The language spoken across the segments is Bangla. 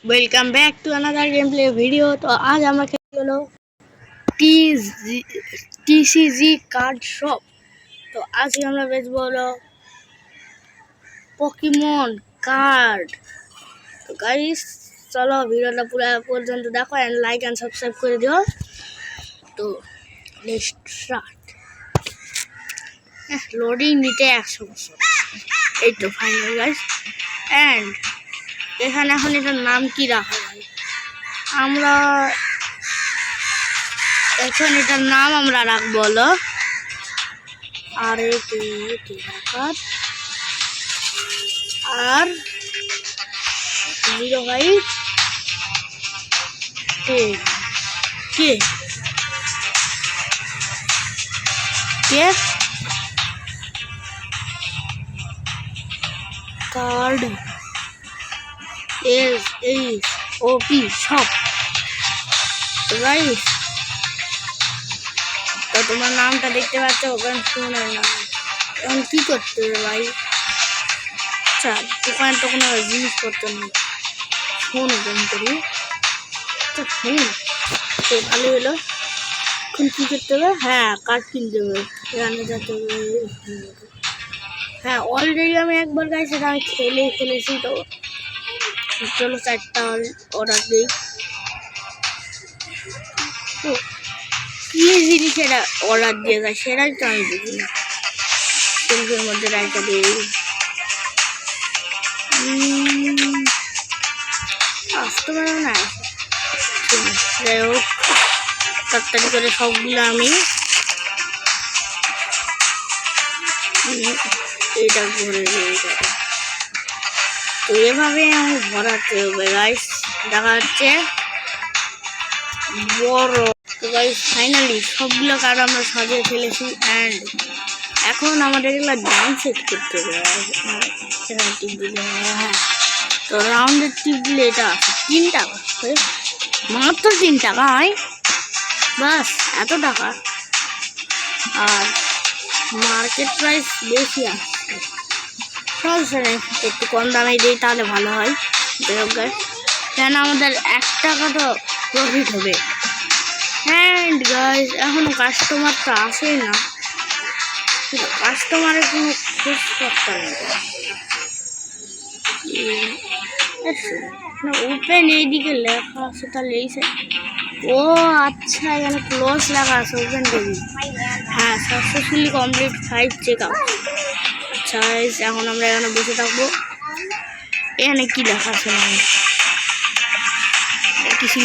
Welcome back to another gameplay प्ले वीडियो। तो आज हम खेलो टीसीजी कार्ड शॉप। तो आज हम बेचबो हलो पोकेमन कार्ड। तो गाइस चलो वीडियोটা পুরো পর্যন্ত দেখো এন্ড লাইক এন্ড সাবস্ক্রাইব করে দিও। তো লেটস স্টার্ট। লোডিং নিতে 100 বছর। এই তো ফাইনাল গাইস। এন্ড এখানে এখন এটার নাম কি রাখা যায়? আমরা এখন এটার নাম আমরা রাখবো হলো আর আর 05 কে कार्ड ओपी शॉप। तो गाइस तो तुम्हार नामটা দেখতে পাচ্ছ ওখানে শুনে না এখন কি করতে হবে ভাই? আচ্ছা দোকানে তো কোনো জিনিস করতে না ফোন ওপেন করি। তো ফোন তো ভালো হলো। এখন কি করতে হবে? হ্যাঁ কার্ড কিনতে হবে, এখানে যেতে হবে। হ্যাঁ অলরেডি আমি একবার গাইস এটা আমি খেলেছি। তো চলো 4টা অর্ডার দিই। তো কি জিনিস এটা অর্ডার দিয়ে যায় সেটাই তো আমি বুঝি না। সেলফের মধ্যে রাখা দিই। আসতে পারে না। যাই হোক তাড়াতাড়ি করে সবগুলো আমি এটা ভরে দিয়ে যাবো। তো এভাবে আমি ভরাতে হবে গাইস। দেখা যাচ্ছে বড়। তো গাইস ফাইনালি সবগুলো কার্ড আমরা সাজিয়ে ফেলেছি অ্যান্ড এখন আমাদের এগুলো ডাউন সেট করতে হবে। হ্যাঁ তো রাউন্ডের টিপ দিলে এটা আছে 3 টাকা, মাত্র 3 টাকা হয় বাস, এত টাকা। আর মার্কেট প্রাইস বেশি আসছে। সমস্যা নেই, একটু কম দামে দিই তাহলে ভালো হয়। কেন আমাদের 1 টাকা তো প্রফিট হবে। অ্যান্ড গাইস এখনো কাস্টমার তো আসেই না। কাস্টমারের কোনো খোঁজ পাত্তা নেই। ওপেন এইদিকে লেখা আছে তাহলে এই ও আচ্ছা এখানে ক্লোজ লেখা আছে, ওপেন করি। হ্যাঁ সাকসেসফুলি কমপ্লিট 5 চেক আউট। আচ্ছা এখন আমরা এখানে বসে থাকবো। এখানে কি লেখা আছে না কিছু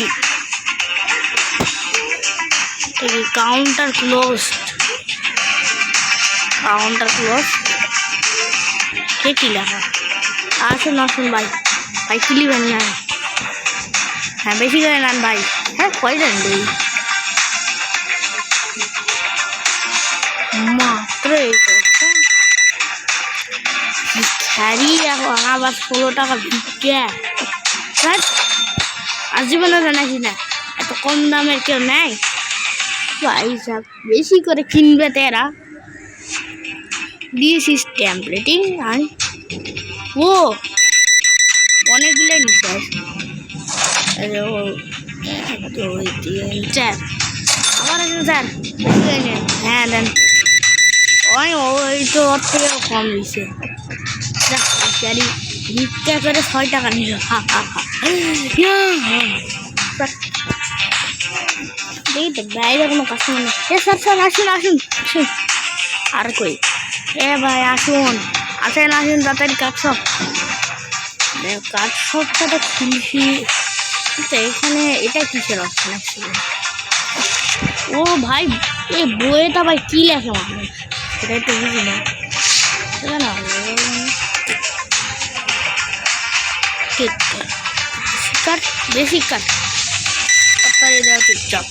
কাউন্টার ক্লোজ কে কি লেখা? আসুন ভাই ভাই কিলিবেন না। হ্যাঁ বেশি করে নেন ভাই। হ্যাঁ কয়জন দিই মাত্র খেরি এখন আবার 16 টাকা বিকে আর জীবনে জানাছি না এত কম দামের কেউ নেয় ভাই। সব বেশি করে কিনবে তেরা। This is templating. ও অনেকগুলো নিচ্ছে। আবার স্যার হ্যাঁ দেন ওই তো ওর থেকেও কম দিচ্ছে। ভিক্ষা করে 6 টাকা নিল। দেখি তো বাইরে কোনো কাস্টমার নেই। স্যার আসুন আর কই ভাই আসুন তাড়াতাড়ি কাজ সবটা তো খুলছি। এখানে এটা কিসের অপশন আছে? ও ভাই এই বইটা ভাই কি লেখে মানুষ সেটাই তো বুঝি না। বেসিক কাট তাড়াতাড়ি দেওয়া চুপচাপ।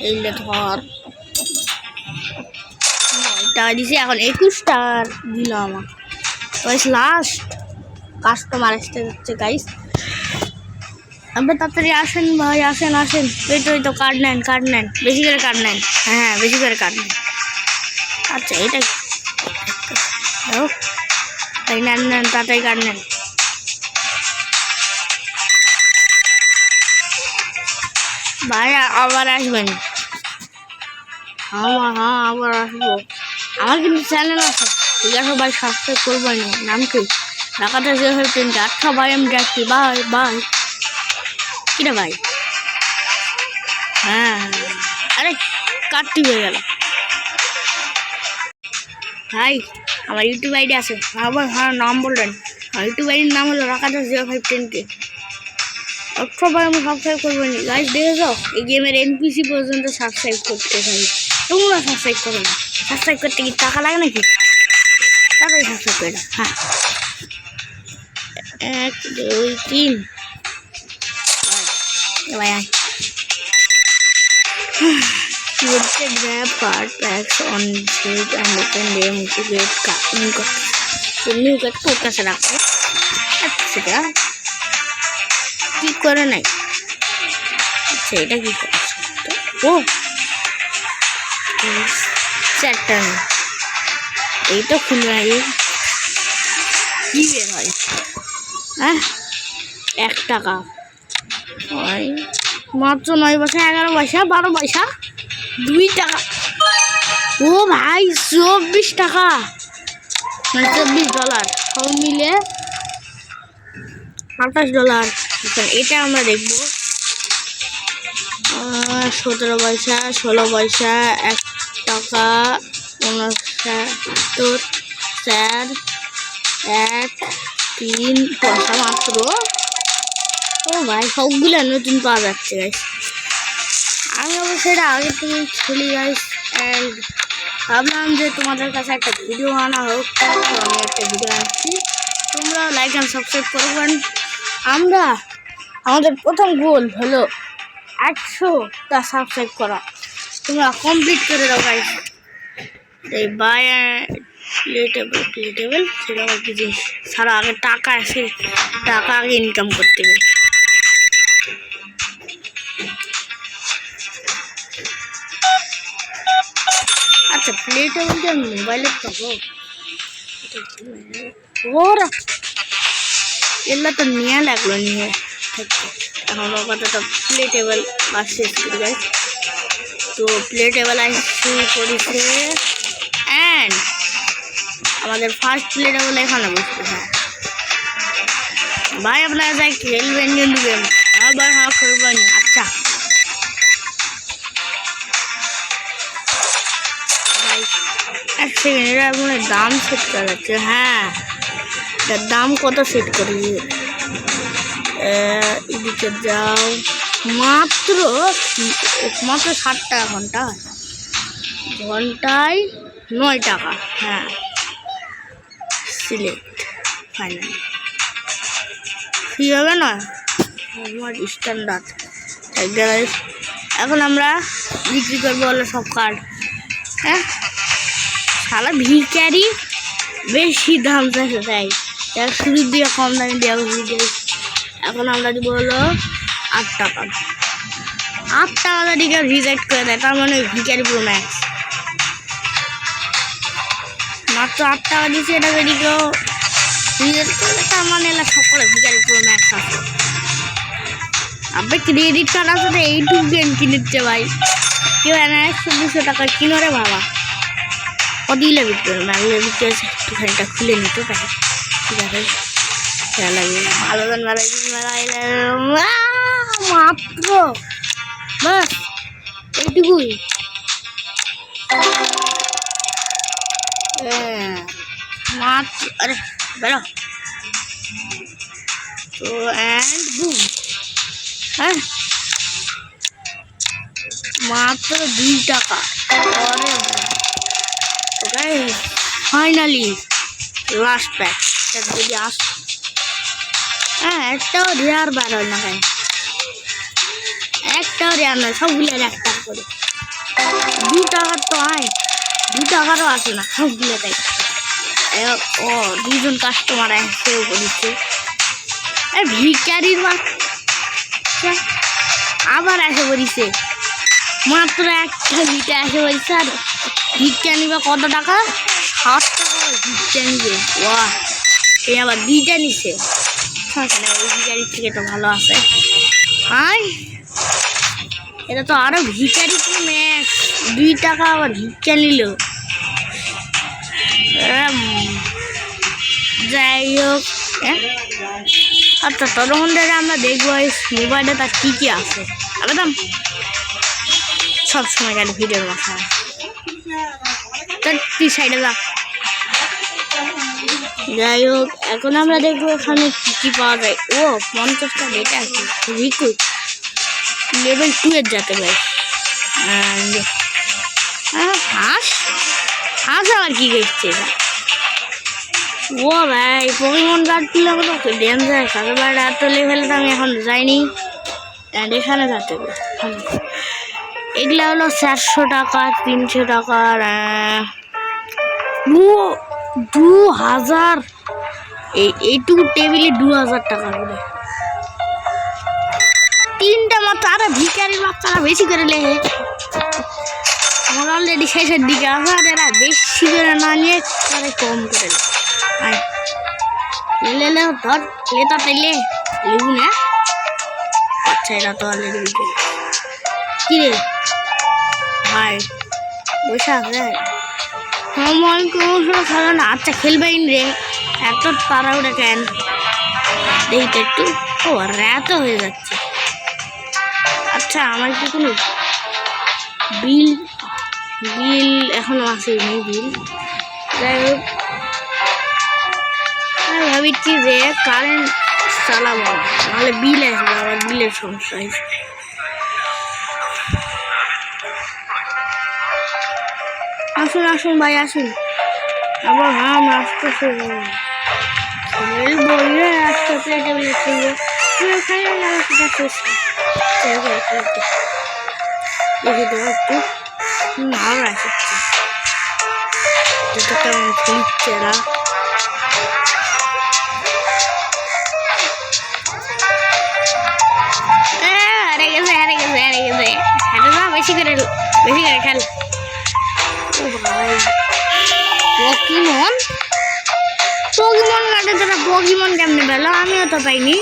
এই ধর টাকা দিছি, এখন 21টা দিল আমার। লাস্ট কাস্টমার আসতে যাচ্ছে গাইস। আপনি তাড়াতাড়ি আসেন ভাই আসেন। এই তো কার্ড নেন বেশি করে কার্ড নেন। হ্যাঁ বেশি করে কার্ড নেন। আচ্ছা এটা তাই নেন তাড়াতাড়ি কার্ড নেন। ভাই আবার আসবেন। হ্যাঁ আবার আসবো। আমার কিন্তু চ্যানেল আছে, ঠিক আছে ভাই, সাবস্ক্রাইব করবেন। নাম কি? ঢাকাতে যে হয়েছেন। আচ্ছা ভাই আমি যাচ্ছি, বাই বাই। কিরে ভাই? হ্যাঁ আরে কাটতি হয়ে গেল ভাই। আমার ইউটিউব আইডি আছে, আবার হ্যাঁ নাম বললেন। আমার ইউটিউব আইডির নাম হলো রাকাটা0510K। আচ্ছা ভাই আমি সাবস্ক্রাইব করবেন। গাইজ দেখে যাও, এই গেমের এনপিসি পর্যন্ত সাবস্ক্রাইব করতে পারি। তোমরা সাবস্ক্রাইব করো না। সাবস্ক্রাইব করতে কি টাকা লাগে নাকি? তাড়াতাড়ি সাবস্ক্রাইব করে দাও। হ্যাঁ 1 2 3 ভাই আয়। With the grab card packs on sheet and open them to get new card. So new card focus রাখো। আচ্ছা কি করে নাই? আচ্ছা এটা কি করছে? ও চ্যাটার এই তো খুলে নাই। কি বের হয়? হ্যাঁ 1 টাকা মাত্র 9 পয়সা, 11 পয়সা, 12 পয়সা, 2 টাকা। ও ভাই 24 টাকা, মানে $24 সব মিলে $28। এটা আমরা দেখবো। 17 পয়সা, 16 পয়সা, 1 টাকা, 69, 4, 1, 3 পয়সা মাত্র। ও ভাই সবগুলো নতুন পাওয়া যাচ্ছে গাইস। আমি অবশ্যই এটা আগে থেকে খেলি গাইস, অ্যান্ড ভাবলাম যে তোমাদের কাছে একটা ভিডিও আনা হোক, তো আমি একটা ভিডিও আনছি। তোমরা লাইক অ্যান্ড সাবস্ক্রাইব করবেন। আমাদের প্রথম গোল হলো 100টা সাবস্ক্রাইব করা। তোমরা কমপ্লিট করে দাও গাইস। এই বাই প্লেটেবল সেটা আবার কি জিনিস? সারা আগে টাকা আসে, টাকা আগে ইনকাম করতে হবে। আচ্ছা প্লেটেবলটা মোবাইলের পাবো? ওরা এগুলো তো নিয়ে লাগলো, নিয়ে এখন আপাতত প্লেটেবল আসছে গাইস। তো প্লেটেবল আসছে করেছে, অ্যান্ড আমাদের ফার্স্ট প্লেটেবল এখানে বসছে। হ্যাঁ ভাই আপনারা যাই খেলবেন কিন্তু গেম, আবার হ্যাঁ করবেন। আচ্ছা ভাই 1 সেকেন্ড, এটা মনে দাম সেট করা যাচ্ছে। হ্যাঁ এটার দাম কত সেট করি? এদিকে যাও, মাত্র 60 টাকা ঘন্টা, ঘন্টায় 9 টাকা। হ্যাঁ সিলেক্ট ফাইনাল ফ্রি হবে না আমার স্ট্যান্ডার্ড। এখন আমরা বিক্রি করবো হলো সব কার্ড। হ্যাঁ সারা ভিখারি বেশি দাম চাইছে, তাই শুরু দিয়ে কম দামে দেওয়া ভিডিও। এখন আমরা দিব হলো 8 টাকা। 8 টাকা দিকে রিজেক্ট করে দেয়, তার মানে ভিখারি পুরো ম্যাক্স। মাত্র 8 টাকা দিচ্ছে, এটাকে দিকেও রিজেক্ট করে, তার মানে এলা সকলে ভিখারি পুরো ম্যাক্স আছে। আপনি ক্রেডিট কার্ড আছে তো এইটুকু গেম কিনেছে ভাই, কেউ 100-200 টাকা কিনো রে বাবা। কদিলে বিক্রি করবে, আগে বিক্রি হচ্ছে একটুখানিটা খুলে নিতে পারে। ঠিক আছে ভালো মাত্র বাস এইটুকুই। মাত্র আরে বেরো তো অ্যান্ড বুম। হ্যাঁ মাত্র 2 টাকা। ফাইনালি লাস্ট প্যাক যদি আস। হ্যাঁ একটাও রেয়ার বার হয় না কেন? একটাও রেয়ার নয়, সবগুলো 1 টাকা করে। 2 টাকার তো আয়, 2 টাকারও আসে না সবগুলো। তাই ও 2জন কাস্টমার এসেও করেছে। ভিখারির বাচ্চা আবার এসে পড়িছে, মাত্র একটা ভিটা এসে পড়িছে। আর ভিক্ষা নিবে কত টাকা? 7 টাকা ভিক্ষা নিবে। ওয়া এই আবার 2টা নিছে। ওই ভিখারির থেকে তো ভালো আছে। আয় এটা তো আরো ভিখারি কি ম্যাক্স, 2 টাকা আবার ভিক্ষা নিল। যাই হোক, আচ্ছা ততক্ষণ ধরে আমরা দেখবো এই মোবাইলে তার কী কী আছে। একদম সবসময় গেলে ভিডিওর বাসায় তুই সাইডে যা। যাই হোক, এখন আমরা দেখবো এখানে কী কী পাওয়া যায়। ও 50টা ডেটা আছে, রিকুইট লেভেল 2 এর যাতে ভাই। হাঁস হাঁস আবার কি দেখছে? ও ভাই পকেমন কার্ড দিলে হলো তো ডেঞ্জার কারণ এত লেভেলে তো আমি এখন যাইনি, এখানে যেতে হবে। এগুলো হলো 400 টাকা, 300 টাকার, 2000, এইটুকু টেবিলে 2000 টাকা করে। 3টা মাত্র, আরে ভিখারির বাচ্চারা বেশি করে লেহে। আমার অলরেডি শেষের দিকে আছে, আর এরা বেশি করে না নিয়ে তারা কম করে লে ধর লেতা তাইলে লিবু না। আচ্ছা এরা তো অলরেডি বিকেল কি রে ভাই বসে আছে। আমার কোনো খেলা না। আচ্ছা খেলবেই রে, এত তাড়াহুড়া কেন? দেখি তো একটু। ও রাতও হয়ে যাচ্ছে। আচ্ছা আমার কি কোনো বিল এখনো আসেনি বিল। যাই হোক, আমি ভাবছি যে কারেন্ট চালাবো, নাহলে বিল আসবে, আবার বিলের সমস্যা হয়েছে। আসুন আসুন ভাই আসুন। আবার হাম আসতেছে খেলবো, একসাথে টেবিলে খেলবো। দেখি তো একটু ভালো আসছে, কেমন খেলছে এরা। বেশি করে খেল। ও ভাই পকিমন কাটে, তোরা পকিমন কেমনে পেলো? আমিও তো পাইনি।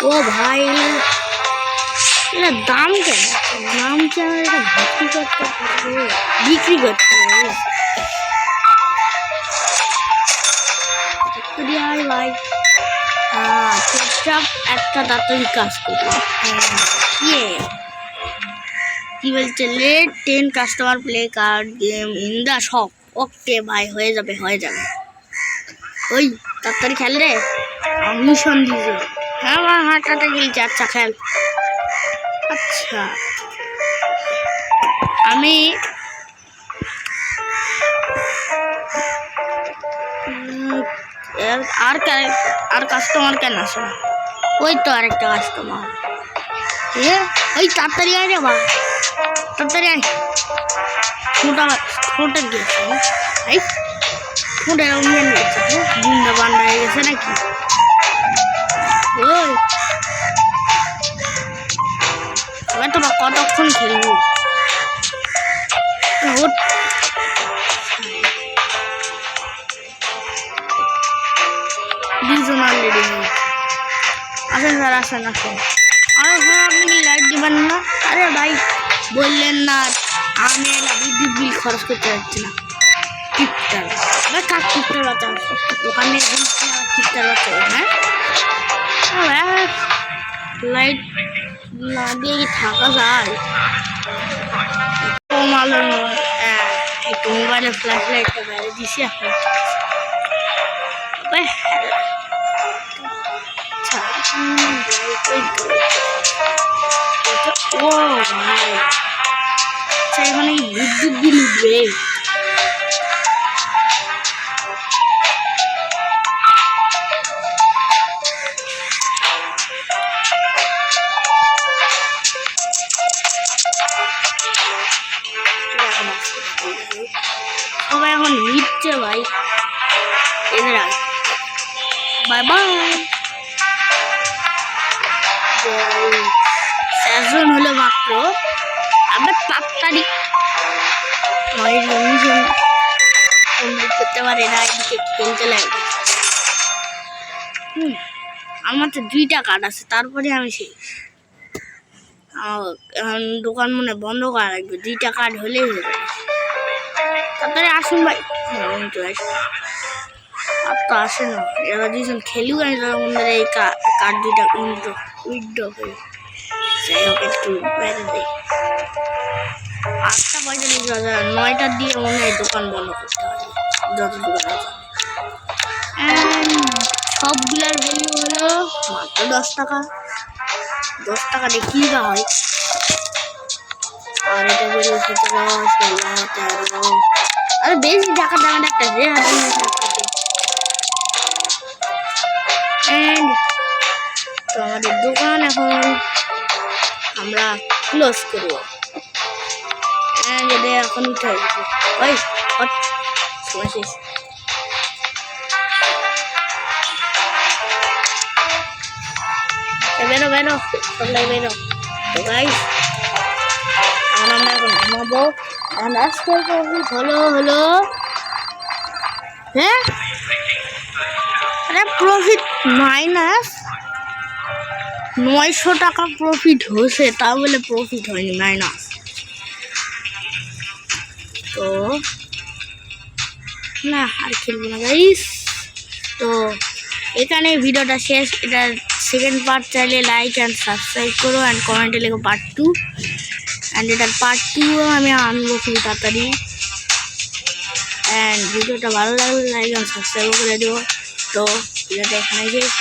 ও ভাই এটা দাম কেন? দাম কেন? এটা বিক্রি করতে হবে ভাই। চুপচাপ একটা তাড়াতাড়ি কাজ করবো। কি বলছে? Let 10 customer play card game in the shop. Okay ভাই, হয়ে যাবে। ওই তাড়াতাড়ি খেল রে, মিশন দিয়েছে। হ্যাঁ হাঁটাতে গেলছে। আচ্ছা খেল। আচ্ছা আমি আর কাস্টমার কেন আসে? ওই তো আরেকটা কাস্টমার। ওই তাড়াতাড়ি আয় রে বা, তাড়াতাড়ি আয়। ঠোঁটের গেছে ভাই, ঠোঁটের অঙ্গেন গেছে, জিন্দা বান্ডা হয়ে গেছে নাকি? ওই তোরা কতক্ষণ খেলবো? দুজন অলরেডি। আসেন স্যার, আসেন। আরে স্যার আপনি কি লাইট দিবেন না? আরে ভাই বললেন না, আমি এলা বিদ্যুৎ বিল খরচ করতে যাচ্ছি না। কিপটার কাক, কিপটার বাচ্চা দোকানে কিপটার বাচ্চা। হ্যাঁ লাইট না দিয়ে কি থাকা যায়? কম আলোর একটু মোবাইলের ফ্ল্যাশ লাইটটা বাইরে দিছি এখন। ও ভাই আচ্ছা, এখানে বিদ্যুৎ বিল উঠবে। সবাই এখন নিচ্ছে ভাই, এদের বাই বাই। সেশন হলো মাত্র, আমরা তাড়াতাড়ি করতে পারে না, এদিকে খেলতে লাগবে। আমার তো 2টা কার্ড আছে, তারপরে আমি শেষ। এখন দোকান মনে বন্ধ করা লাগবে, 2টা কার্ড হলেই হয়ে যাবে। তাড়াতাড়ি আসুন ভাই। আর তো আসে না, এরা দুজন খেলু আমি তখন এই কার্ড 2টা উইথড্র করি। যাই হোক একটু বাইরে দেয় 8:45, 9টার দিয়ে মনে হয় দোকান বন্ধ করতে হবে যত দোকান আছে। সবগুলার ভ্যালু হলো মাত্র 10 টাকা। 10 টাকা দিয়ে কি বা হয়। আর এটা বেরো 17, 16, 13। আরে বেশি টাকা দামের একটা যে তো আমাদের দোকান এখন আমরা ক্লোজ করবো। যদি এখন উঠে ওই সময় শেষ। বেরো বেরো সবাই বেরো। তো গাইস আমরা এখন ঘুমাবো। আজকে হলো হ্যাঁ আরে প্রফিট মাইনাস 900 টাকা প্রফিট হয়েছে, তা বলে প্রফিট হয়নি, মাইনাস। তো না আর খেলবো না গাইস। তো এখানে ভিডিওটা শেষ। এটা সেকেন্ড পার্ট চাইলে লাইক অ্যান্ড সাবস্ক্রাইব করো অ্যান্ড কমেন্টে লেখো পার্ট 2। অ্যান্ড এটার পার্ট 2 আমি আনবো খুব তাড়াতাড়ি। অ্যান্ড ভিডিওটা ভালো লাগলে লাইক অ্যান্ড সাবস্ক্রাইব করে দেবো। তো ভিডিওটা এখানে শেষ।